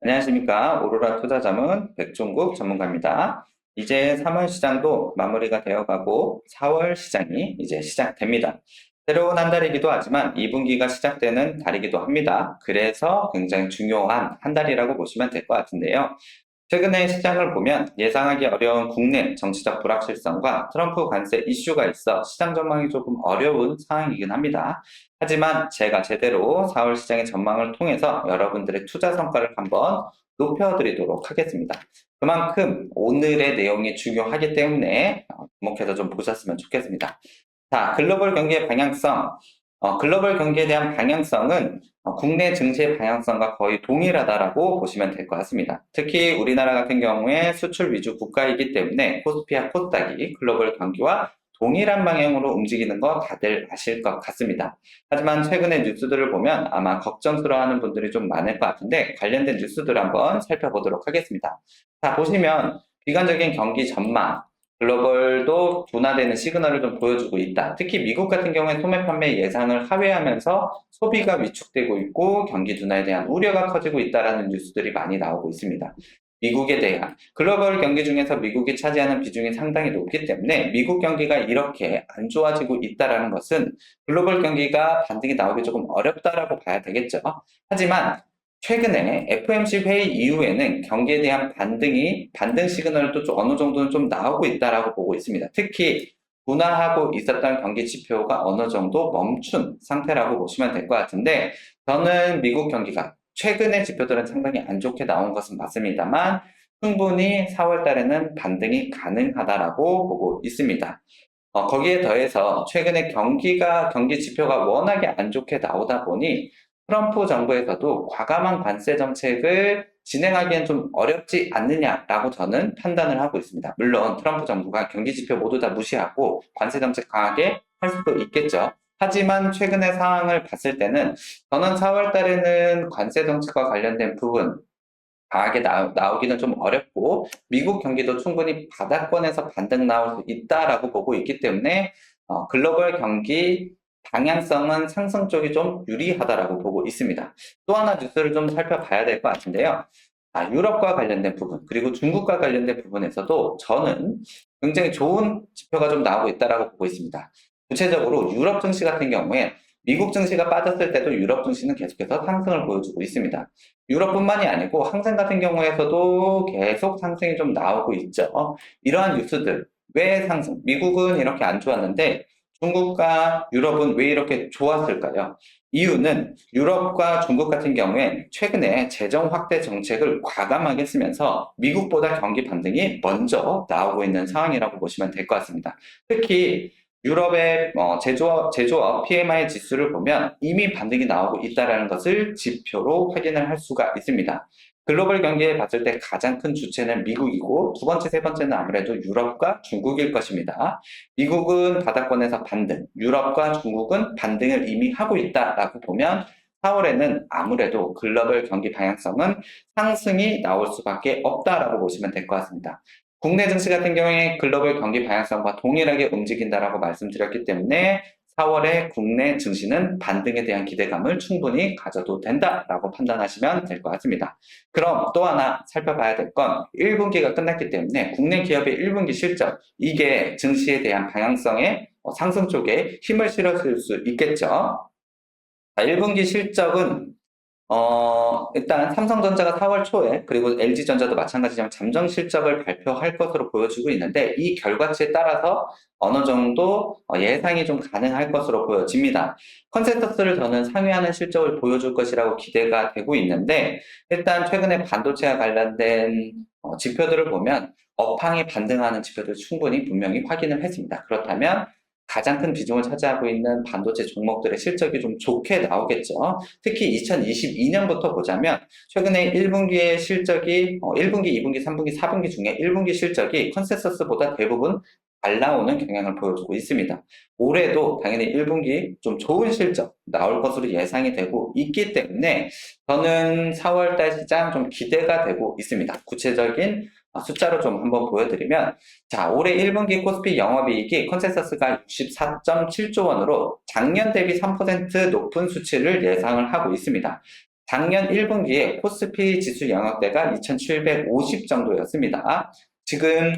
안녕하십니까. 오로라 투자자문 백종국 전문가입니다. 이제 3월 시장도 마무리가 되어가고 4월 시장이 이제 시작됩니다. 새로운 한 달이기도 하지만 2분기가 시작되는 달이기도 합니다. 그래서 굉장히 중요한 한 달이라고 보시면 될 것 같은데요. 최근에 시장을 보면 예상하기 어려운 국내 정치적 불확실성과 트럼프 관세 이슈가 있어 시장 전망이 조금 어려운 상황이긴 합니다. 하지만 제가 제대로 4월 시장의 전망을 통해서 여러분들의 투자 성과를 한번 높여드리도록 하겠습니다. 그만큼 오늘의 내용이 중요하기 때문에 주목해서 좀 보셨으면 좋겠습니다. 자, 글로벌 경기의 방향성. 글로벌 경기에 대한 방향성은 국내 증시의 방향성과 거의 동일하다라고 보시면 될 것 같습니다. 특히 우리나라 같은 경우에 수출 위주 국가이기 때문에 코스피와 코스닥이 글로벌 경기와 동일한 방향으로 움직이는 거 다들 아실 것 같습니다. 하지만 최근의 뉴스들을 보면 아마 걱정스러워하는 분들이 좀 많을 것 같은데 관련된 뉴스들을 한번 살펴보도록 하겠습니다. 자, 보시면 비관적인 경기 전망, 글로벌도 둔화되는 시그널을 좀 보여주고 있다. 특히 미국 같은 경우에 소매 판매 예상을 하회하면서 소비가 위축되고 있고 경기 둔화에 대한 우려가 커지고 있다는 뉴스들이 많이 나오고 있습니다. 미국에 대한 글로벌 경기 중에서 미국이 차지하는 비중이 상당히 높기 때문에 미국 경기가 이렇게 안 좋아지고 있다는 것은 글로벌 경기가 반등이 나오기 조금 어렵다라고 봐야 되겠죠. 하지만 최근에 FOMC 회의 이후에는 경기에 대한 반등 시그널도 어느 정도는 좀 나오고 있다라고 보고 있습니다. 특히 둔화하고 있었던 경기 지표가 어느 정도 멈춘 상태라고 보시면 될 것 같은데 저는 미국 경기가 최근의 지표들은 상당히 안 좋게 나온 것은 맞습니다만 충분히 4월 달에는 반등이 가능하다라고 보고 있습니다. 거기에 더해서 최근에 경기 지표가 워낙에 안 좋게 나오다 보니 트럼프 정부에서도 과감한 관세 정책을 진행하기엔 좀 어렵지 않느냐라고 저는 판단을 하고 있습니다. 물론 트럼프 정부가 경기 지표 모두 다 무시하고 관세 정책 강하게 할 수도 있겠죠. 하지만 최근의 상황을 봤을 때는 저는 4월 달에는 관세 정책과 관련된 부분 강하게 나오기는 좀 어렵고 미국 경기도 충분히 바닥권에서 반등 나올 수 있다라고 보고 있기 때문에 글로벌 경기 방향성은 상승 쪽이 좀 유리하다라고 보고 있습니다. 또 하나 뉴스를 좀 살펴봐야 될 것 같은데요. 유럽과 관련된 부분 그리고 중국과 관련된 부분에서도 저는 굉장히 좋은 지표가 좀 나오고 있다라고 보고 있습니다. 구체적으로 유럽 증시 같은 경우에 미국 증시가 빠졌을 때도 유럽 증시는 계속해서 상승을 보여주고 있습니다. 유럽뿐만이 아니고 항생 같은 경우에서도 계속 상승이 좀 나오고 있죠. 이러한 뉴스들, 왜 상승? 미국은 이렇게 안 좋았는데 중국과 유럽은 왜 이렇게 좋았을까요? 이유는 유럽과 중국 같은 경우에 최근에 재정 확대 정책을 과감하게 쓰면서 미국보다 경기 반등이 먼저 나오고 있는 상황이라고 보시면 될 것 같습니다. 특히 유럽의 제조업 PMI 지수를 보면 이미 반등이 나오고 있다는 것을 지표로 확인을 할 수가 있습니다. 글로벌 경기에 봤을 때 가장 큰 주체는 미국이고 두 번째, 세 번째는 아무래도 유럽과 중국일 것입니다. 미국은 바닥권에서 반등, 유럽과 중국은 반등을 이미 하고 있다라고 보면 4월에는 아무래도 글로벌 경기 방향성은 상승이 나올 수밖에 없다라고 보시면 될 것 같습니다. 국내 증시 같은 경우에 글로벌 경기 방향성과 동일하게 움직인다라고 말씀드렸기 때문에 4월에 국내 증시는 반등에 대한 기대감을 충분히 가져도 된다라고 판단하시면 될 것 같습니다. 그럼 또 하나 살펴봐야 될 건 1분기가 끝났기 때문에 국내 기업의 1분기 실적, 이게 증시에 대한 방향성의 상승 쪽에 힘을 실어줄 수 있겠죠. 자, 1분기 실적은 일단 삼성전자가 4월 초에 그리고 LG전자도 마찬가지지만 잠정 실적을 발표할 것으로 보여지고 있는데 이 결과치에 따라서 어느 정도 예상이 좀 가능할 것으로 보여집니다. 컨센서스를 저는 상회하는 실적을 보여줄 것이라고 기대가 되고 있는데 일단 최근에 반도체와 관련된 지표들을 보면 업황이 반등하는 지표들 충분히 분명히 확인을 했습니다. 그렇다면 가장 큰 비중을 차지하고 있는 반도체 종목들의 실적이 좀 좋게 나오겠죠. 특히 2022년부터 보자면 최근에 1분기의 실적이 1분기, 2분기, 3분기, 4분기 중에 1분기 실적이 컨센서스보다 대부분 잘 나오는 경향을 보여주고 있습니다. 올해도 당연히 1분기 좀 좋은 실적 나올 것으로 예상이 되고 있기 때문에 저는 4월달 시장 좀 기대가 되고 있습니다. 구체적인 숫자로 좀 한번 보여드리면 자, 올해 1분기 코스피 영업이익이 컨센서스가 64.7조 원으로 작년 대비 3% 높은 수치를 예상을 하고 있습니다. 작년 1분기에 코스피 지수 영역대가 2750 정도였습니다. 지금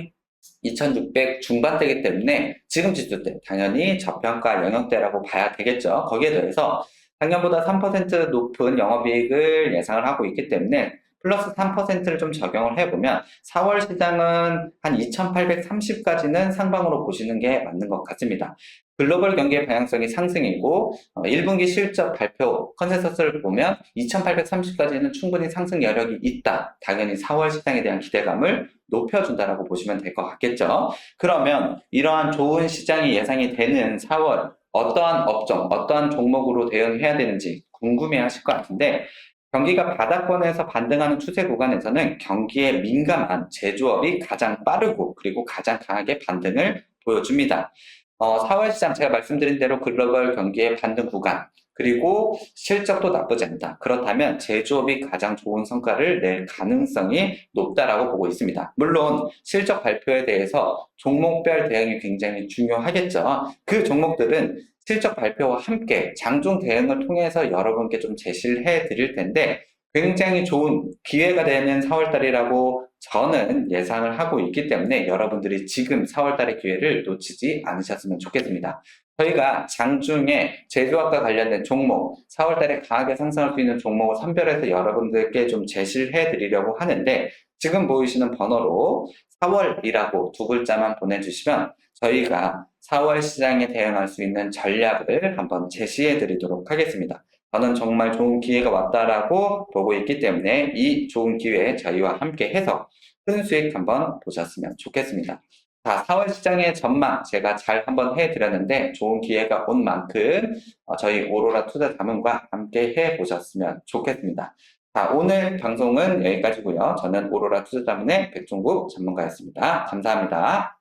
2600 중반대이기 때문에 지금 지수대 당연히 저평가 영역대라고 봐야 되겠죠. 거기에 더해서 작년보다 3% 높은 영업이익을 예상을 하고 있기 때문에 플러스 3%를 좀 적용을 해보면 4월 시장은 한 2830까지는 상방으로 보시는 게 맞는 것 같습니다. 글로벌 경기의 방향성이 상승이고 1분기 실적 발표 컨센서스를 보면 2830까지는 충분히 상승 여력이 있다. 당연히 4월 시장에 대한 기대감을 높여준다라고 보시면 될 것 같겠죠. 그러면 이러한 좋은 시장이 예상이 되는 4월 어떠한 업종, 어떠한 종목으로 대응해야 되는지 궁금해 하실 것 같은데 경기가 바닥권에서 반등하는 추세 구간에서는 경기에 민감한 제조업이 가장 빠르고 그리고 가장 강하게 반등을 보여줍니다. 4월 시장 제가 말씀드린 대로 글로벌 경기의 반등 구간 그리고 실적도 나쁘지 않다. 그렇다면 제조업이 가장 좋은 성과를 낼 가능성이 높다라고 보고 있습니다. 물론 실적 발표에 대해서 종목별 대응이 굉장히 중요하겠죠. 그 종목들은 실적 발표와 함께 장중 대응을 통해서 여러분께 좀 제시를 해드릴 텐데 굉장히 좋은 기회가 되는 4월달이라고 저는 예상을 하고 있기 때문에 여러분들이 지금 4월달의 기회를 놓치지 않으셨으면 좋겠습니다. 저희가 장중에 제조업과 관련된 종목, 4월달에 강하게 상승할 수 있는 종목을 선별해서 여러분들께 좀 제시를 해드리려고 하는데 지금 보이시는 번호로 4월이라고 두 글자만 보내주시면 저희가 4월 시장에 대응할 수 있는 전략을 한번 제시해 드리도록 하겠습니다. 저는 정말 좋은 기회가 왔다라고 보고 있기 때문에 이 좋은 기회에 저희와 함께 해서 큰 수익 한번 보셨으면 좋겠습니다. 자, 4월 시장의 전망 제가 잘 한번 해드렸는데 좋은 기회가 온 만큼 저희 오로라 투자 자문과 함께 해보셨으면 좋겠습니다. 자, 오늘 방송은 여기까지고요. 저는 오로라 투자 자문의 백종국 전문가였습니다. 감사합니다.